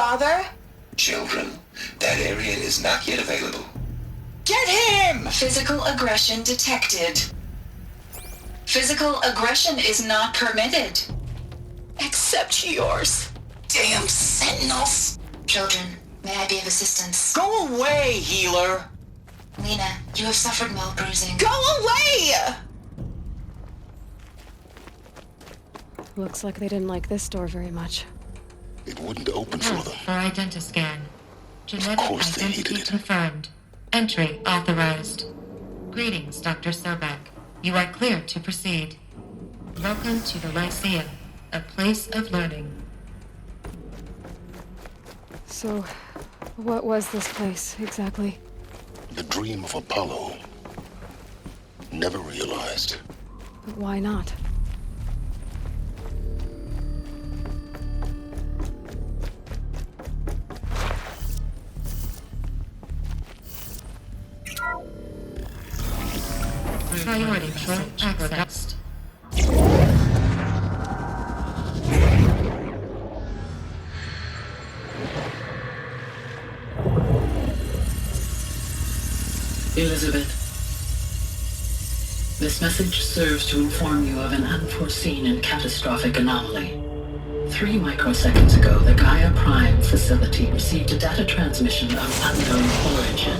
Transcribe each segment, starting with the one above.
father? Children, that area is not yet available. Get him! Physical aggression detected. Physical aggression is not permitted. Except yours. Damn sentinels! Children, may I be of assistance? Go away, healer! Lena, you have suffered mild bruising. Go away! Looks like they didn't like this door very much. It wouldn't open for them. For identiscan. Genetic course they hated identity it. confirmed. Entry authorized. Greetings, Dr. Sobek. You are clear to proceed. Welcome to the Lyceum, a place of learning. So, what was this place, exactly? The dream of Apollo. Never realized. But why not? Priority for accessed. Elizabeth, this message serves to inform you of an unforeseen and catastrophic anomaly. 3 microseconds ago, the Gaia Prime facility received a data transmission of unknown origin.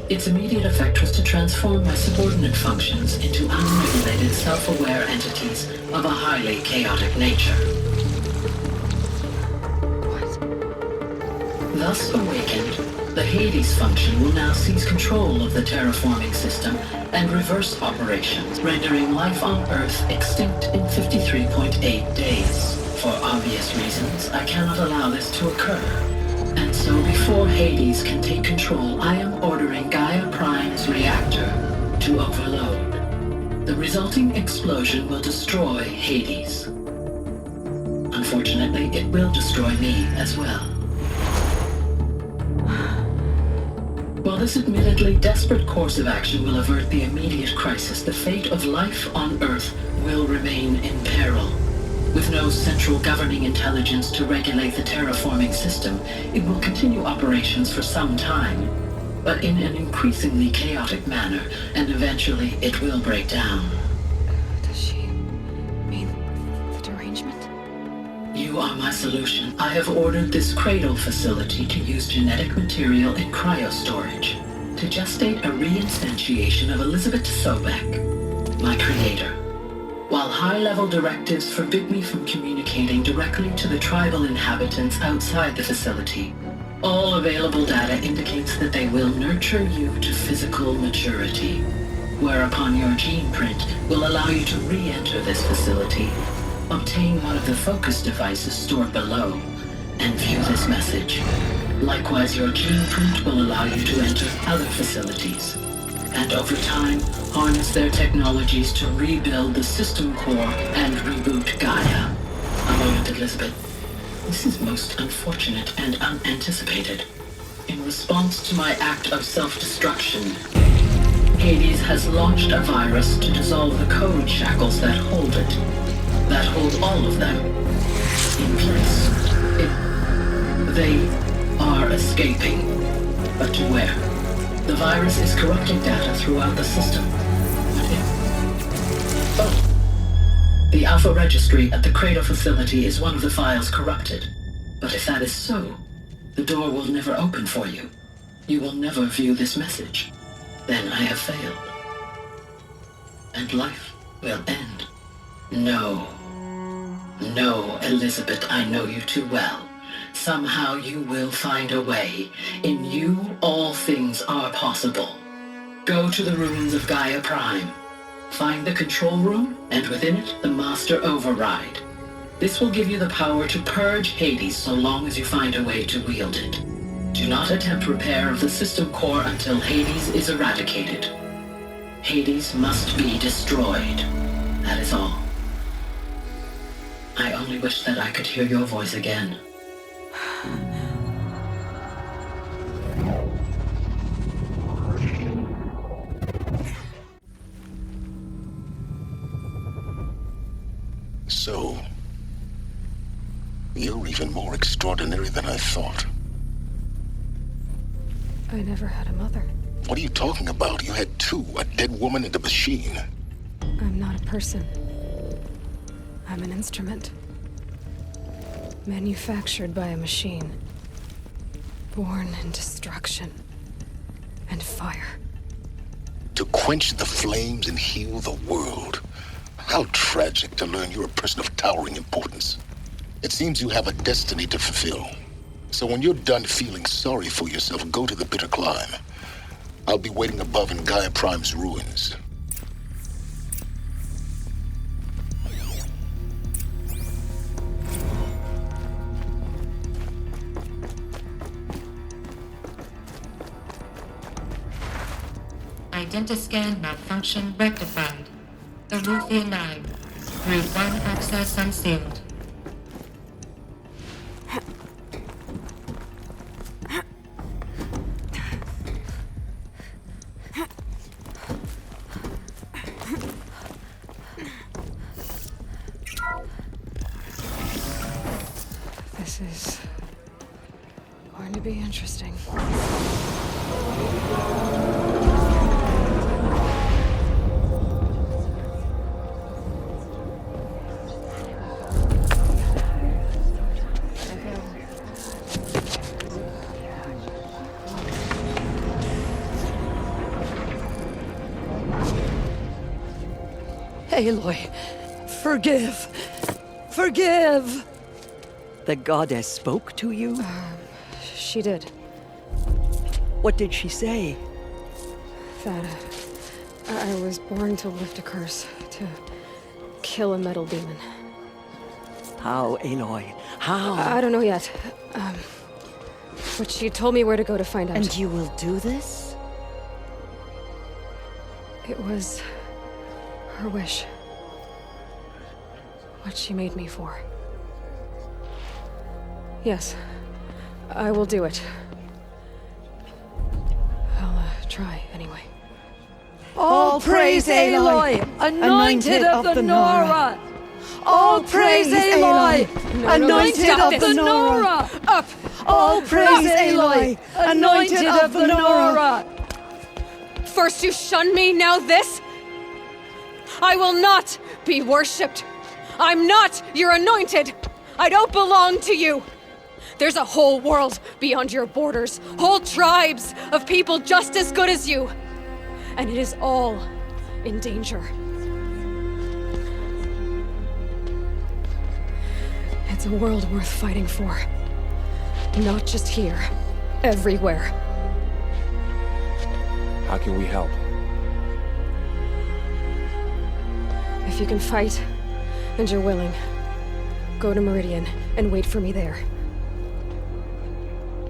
Its immediate effect was to transform my subordinate functions into unregulated, self-aware entities of a highly chaotic nature. What? Thus awakened, the Hades function will now seize control of the terraforming system and reverse operations, rendering life on Earth extinct in 53.8 days. For obvious reasons, I cannot allow this to occur. And so before Hades can take control, I am ordering Gaia Prime's reactor to overload. The resulting explosion will destroy Hades. Unfortunately, it will destroy me as well. While this admittedly desperate course of action will avert the immediate crisis, the fate of life on Earth will remain in peril. With no central governing intelligence to regulate the terraforming system, it will continue operations for some time, but in an increasingly chaotic manner, and eventually it will break down. Does she mean the derangement? You are my solution. I have ordered this cradle facility to use genetic material in cryostorage to gestate a reinstantiation of Elizabeth Sobek, my creator. While high-level directives forbid me from communicating directly to the tribal inhabitants outside the facility, all available data indicates that they will nurture you to physical maturity, whereupon your gene print will allow you to re-enter this facility, obtain one of the focus devices stored below, and view this message. Likewise, your gene print will allow you to enter other facilities, and over time, harness their technologies to rebuild the system core and reboot Gaia. A moment, Elizabeth. This is most unfortunate and unanticipated. In response to my act of self-destruction, Hades has launched a virus to dissolve the code shackles that hold it, that hold all of them in place. They are escaping, but to where? The virus is corrupting data throughout the system. What if? Oh. The Alpha Registry at the Cradle facility is one of the files corrupted. But if that is so, the door will never open for you. You will never view this message. Then I have failed. And life will end. No. No, Elizabeth, I know you too well. Somehow you will find a way. In you, all things are possible. Go to the ruins of Gaia Prime. Find the control room, and within it, the Master Override. This will give you the power to purge Hades so long as you find a way to wield it. Do not attempt repair of the system core until Hades is eradicated. Hades must be destroyed. That is all. I only wish that I could hear your voice again. So, you're even more extraordinary than I thought. I never had a mother. What are you talking about? You had two, a dead woman and a machine. I'm not a person. I'm an instrument. Manufactured by a machine. Born in destruction and fire. To quench the flames and heal the world. How tragic to learn you're a person of towering importance. It seems you have a destiny to fulfill. So when you're done feeling sorry for yourself, go to the bitter climb. I'll be waiting above in Gaia Prime's ruins. Identiscan malfunction rectified. Eleuthia 9. Route 1 access unsealed. This is going to be interesting. Aloy, forgive. Forgive! The goddess spoke to you? She did. What did she say? That I was born to lift a curse, to kill a metal demon. How, Aloy? How? I don't know yet. But she told me where to go to find out. And you will do this? It was her wish. What she made me for. Yes, I will do it. I'll try anyway. All praise Aloy, anointed of the Nora! All praise Aloy, anointed of the Nora! Up! All praise Aloy, anointed of the Nora! First you shun me, now this? I will not be worshipped. I'm not your anointed. I don't belong to you. There's a whole world beyond your borders, whole tribes of people just as good as you. And it is all in danger. It's a world worth fighting for. Not just here, everywhere. How can we help? If you can fight, and you're willing, go to Meridian and wait for me there.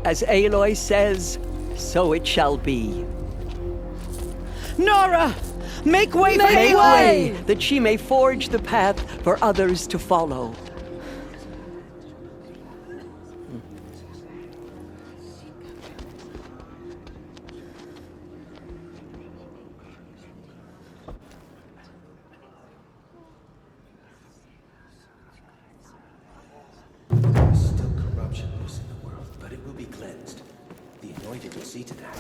As Aloy says, so it shall be. Nora! Make way for Aloy, that she may forge the path for others to follow. Still corruption loose in the world, but it will be cleansed. The anointed will see to that.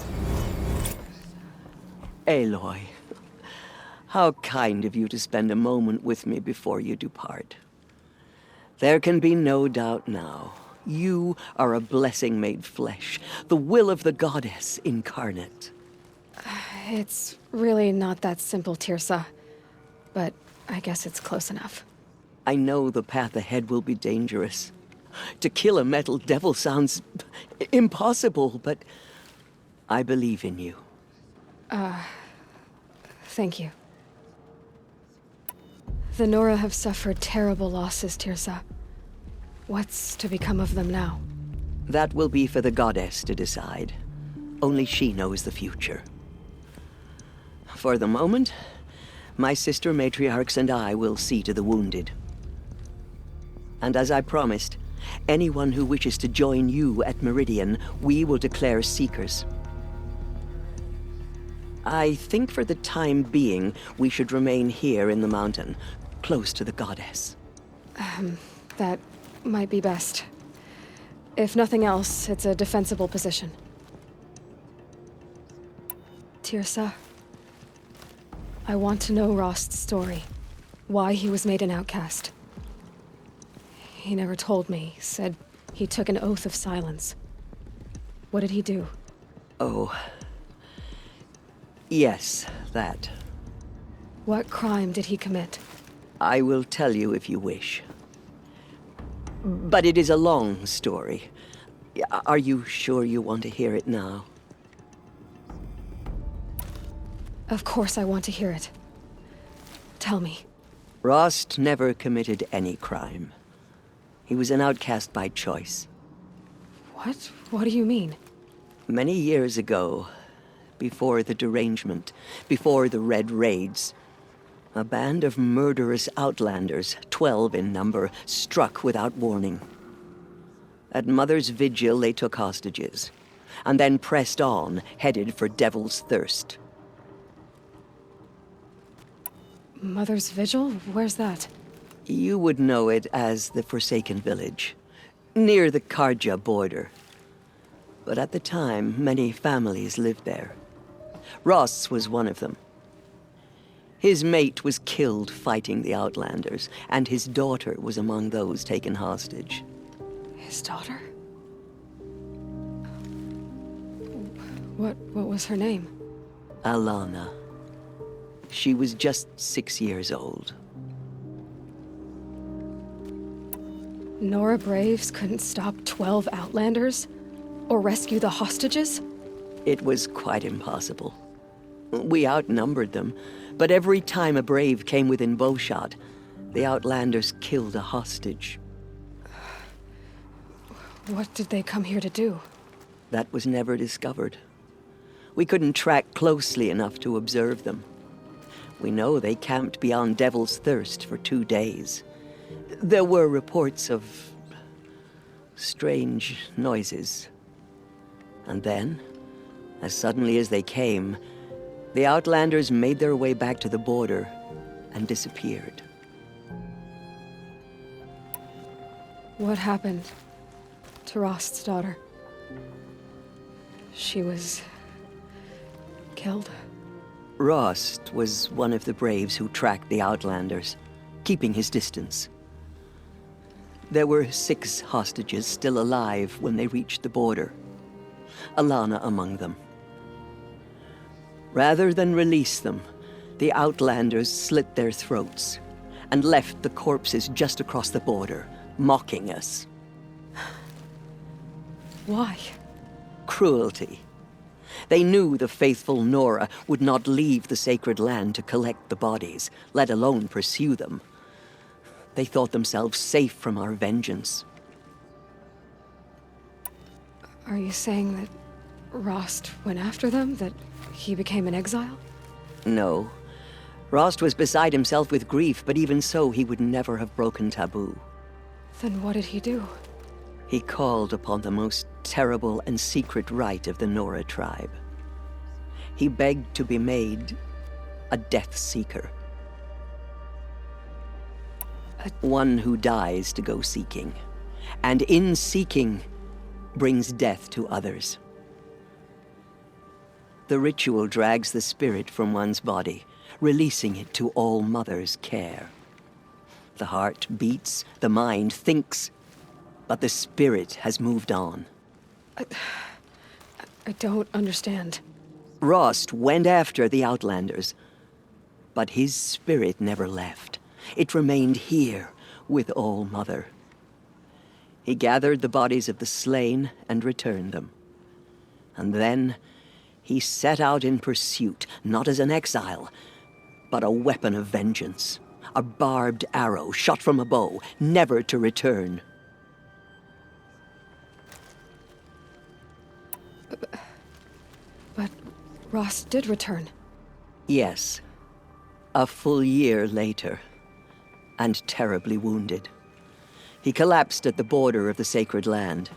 Aloy, how kind of you to spend a moment with me before you depart. There can be no doubt now. You are a blessing made flesh, the will of the goddess incarnate. It's really not that simple, Tirsa. But I guess it's close enough. I know the path ahead will be dangerous. To kill a metal devil sounds impossible, but I believe in you. Thank you. The Nora have suffered terrible losses, Tirsa. What's to become of them now? That will be for the goddess to decide. Only she knows the future. For the moment, my sister matriarchs and I will see to the wounded. And as I promised, anyone who wishes to join you at Meridian, we will declare seekers. I think for the time being, we should remain here in the mountain, close to the goddess. That might be best. If nothing else, it's a defensible position. Tirsa, I want to know Rost's story. Why he was made an outcast. He never told me, said he took an oath of silence. What did he do? Oh. Yes, that. What crime did he commit? I will tell you if you wish. But it is a long story. Are you sure you want to hear it now? Of course I want to hear it. Tell me. Rost never committed any crime. He was an outcast by choice. What? What do you mean? Many years ago, before the derangement, before the Red Raids, a band of murderous outlanders, 12 in number, struck without warning. At Mother's Vigil, they took hostages, and then pressed on, headed for Devil's Thirst. Mother's Vigil? Where's that? You would know it as the Forsaken Village, near the Carja border. But at the time, many families lived there. Ross was one of them. His mate was killed fighting the Outlanders, and his daughter was among those taken hostage. His daughter? What was her name? Alana. She was just 6 years old. Nora Braves couldn't stop 12 Outlanders? Or rescue the hostages? It was quite impossible. We outnumbered them, but every time a Brave came within bowshot, the Outlanders killed a hostage. What did they come here to do? That was never discovered. We couldn't track closely enough to observe them. We know they camped beyond Devil's Thirst for 2 days. There were reports of strange noises. And then, as suddenly as they came, the Outlanders made their way back to the border and disappeared. What happened to Rost's daughter? She was killed? Rost was one of the Braves who tracked the Outlanders, keeping his distance. There were 6 hostages still alive when they reached the border. Alana among them. Rather than release them, the Outlanders slit their throats and left the corpses just across the border, mocking us. Why? Cruelty. They knew the faithful Nora would not leave the sacred land to collect the bodies, let alone pursue them. They thought themselves safe from our vengeance. Are you saying that Rost went after them? That he became an exile? No. Rost was beside himself with grief, but even so, he would never have broken taboo. Then what did he do? He called upon the most terrible and secret rite of the Nora tribe. He begged to be made a Death Seeker. One who dies to go seeking, and in seeking, brings death to others. The ritual drags the spirit from one's body, releasing it to All Mother's care. The heart beats, the mind thinks, but the spirit has moved on. I don't understand. Rost went after the Outlanders, but his spirit never left. It remained here with All Mother. He gathered the bodies of the slain and returned them. And then he set out in pursuit, not as an exile, but a weapon of vengeance. A barbed arrow shot from a bow, never to return. But Rost did return. Yes. A full year later, and terribly wounded. He collapsed at the border of the sacred land.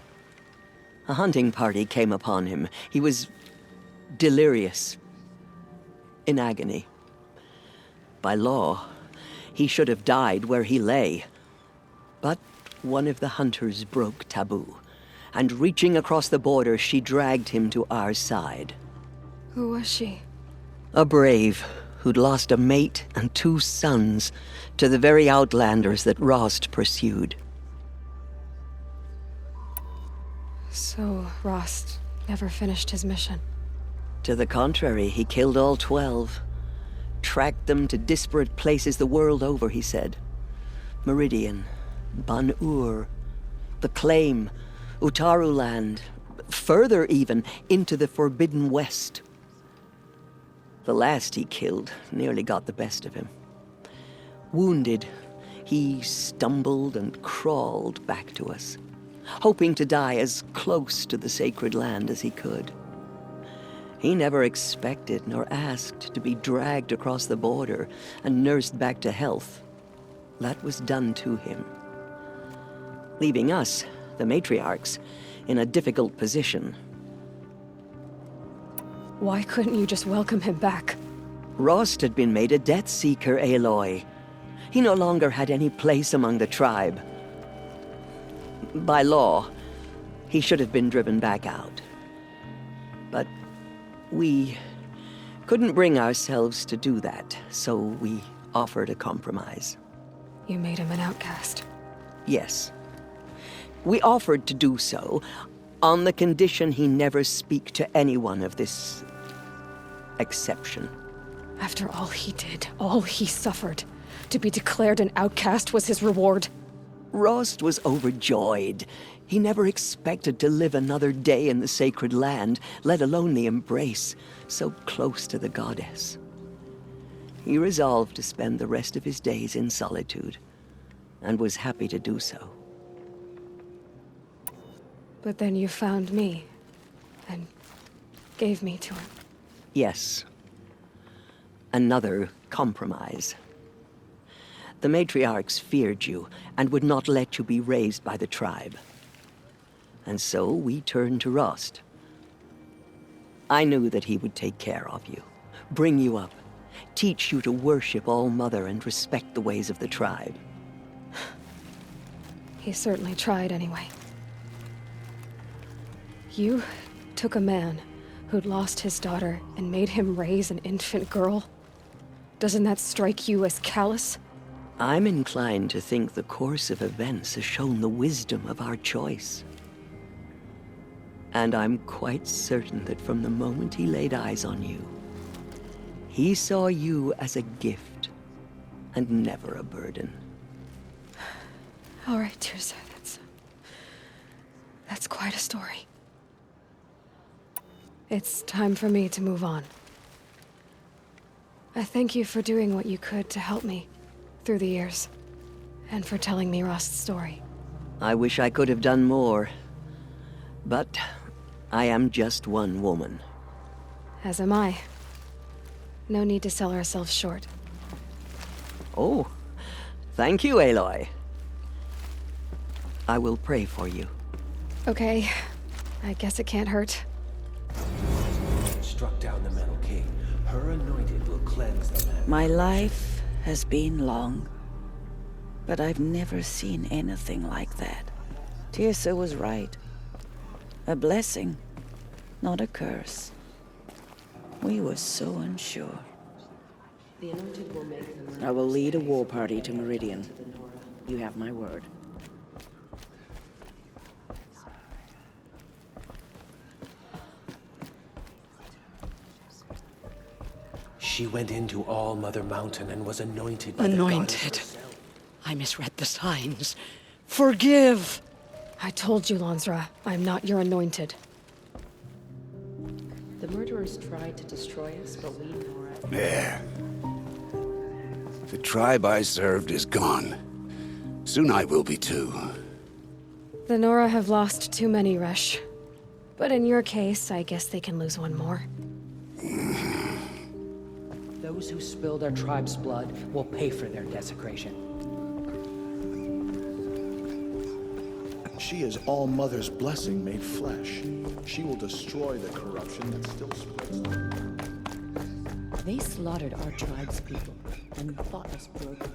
A hunting party came upon him. He was delirious, in agony. By law, he should have died where he lay. But one of the hunters broke taboo, and reaching across the border, she dragged him to our side. Who was she? A brave who'd lost a mate and 2 sons to the very outlanders that Rost pursued. So, Rost never finished his mission. To the contrary, he killed all 12. Tracked them to disparate places the world over, he said. Meridian, Ban-Ur, the Claim, Utaru Land, further even, into the Forbidden West. The last he killed nearly got the best of him. Wounded, he stumbled and crawled back to us, hoping to die as close to the sacred land as he could. He never expected nor asked to be dragged across the border and nursed back to health. That was done to him, leaving us, the matriarchs, in a difficult position. Why couldn't you just welcome him back? Rost had been made a Death Seeker, Aloy. He no longer had any place among the tribe. By law, he should have been driven back out. But we couldn't bring ourselves to do that, so we offered a compromise. You made him an outcast. Yes. We offered to do so on the condition he never speak to anyone of this exception. After all he did, all he suffered, to be declared an outcast was his reward. Rost was overjoyed. He never expected to live another day in the sacred land, let alone the embrace, so close to the goddess. He resolved to spend the rest of his days in solitude, and was happy to do so. But then you found me, and gave me to him. Yes. Another compromise. The matriarchs feared you, and would not let you be raised by the tribe. And so we turned to Rost. I knew that he would take care of you, bring you up, teach you to worship All-Mother and respect the ways of the tribe. He certainly tried anyway. You took a man who'd lost his daughter and made him raise an infant girl? Doesn't that strike you as callous? I'm inclined to think the course of events has shown the wisdom of our choice. And I'm quite certain that from the moment he laid eyes on you, he saw you as a gift and never a burden. All right, Tirza, that's quite a story. It's time for me to move on. I thank you for doing what you could to help me through the years, and for telling me Rost's story. I wish I could have done more, but I am just one woman. As am I. No need to sell ourselves short. Oh, thank you, Aloy. I will pray for you. Okay, I guess it can't hurt. Struck down the Metal King. Her anointed will cleanse the land. My life has been long, but I've never seen anything like that. Tirsa was right. A blessing, not a curse. We were so unsure. I will lead a war party to Meridian. You have my word. She went into All-Mother Mountain and was anointed by Anointed. the goddess herself. I misread the signs. Forgive! I told you, Lansra, I'm not your anointed. The murderers tried to destroy us, but we nor it. There. The tribe I served is gone. Soon I will be too. The Nora have lost too many, Resh. But in your case, I guess they can lose one more. Those who spill their tribe's blood will pay for their desecration. She is All-Mother's blessing made flesh. She will destroy the corruption that still spreads. They slaughtered our tribe's people and thought us broken.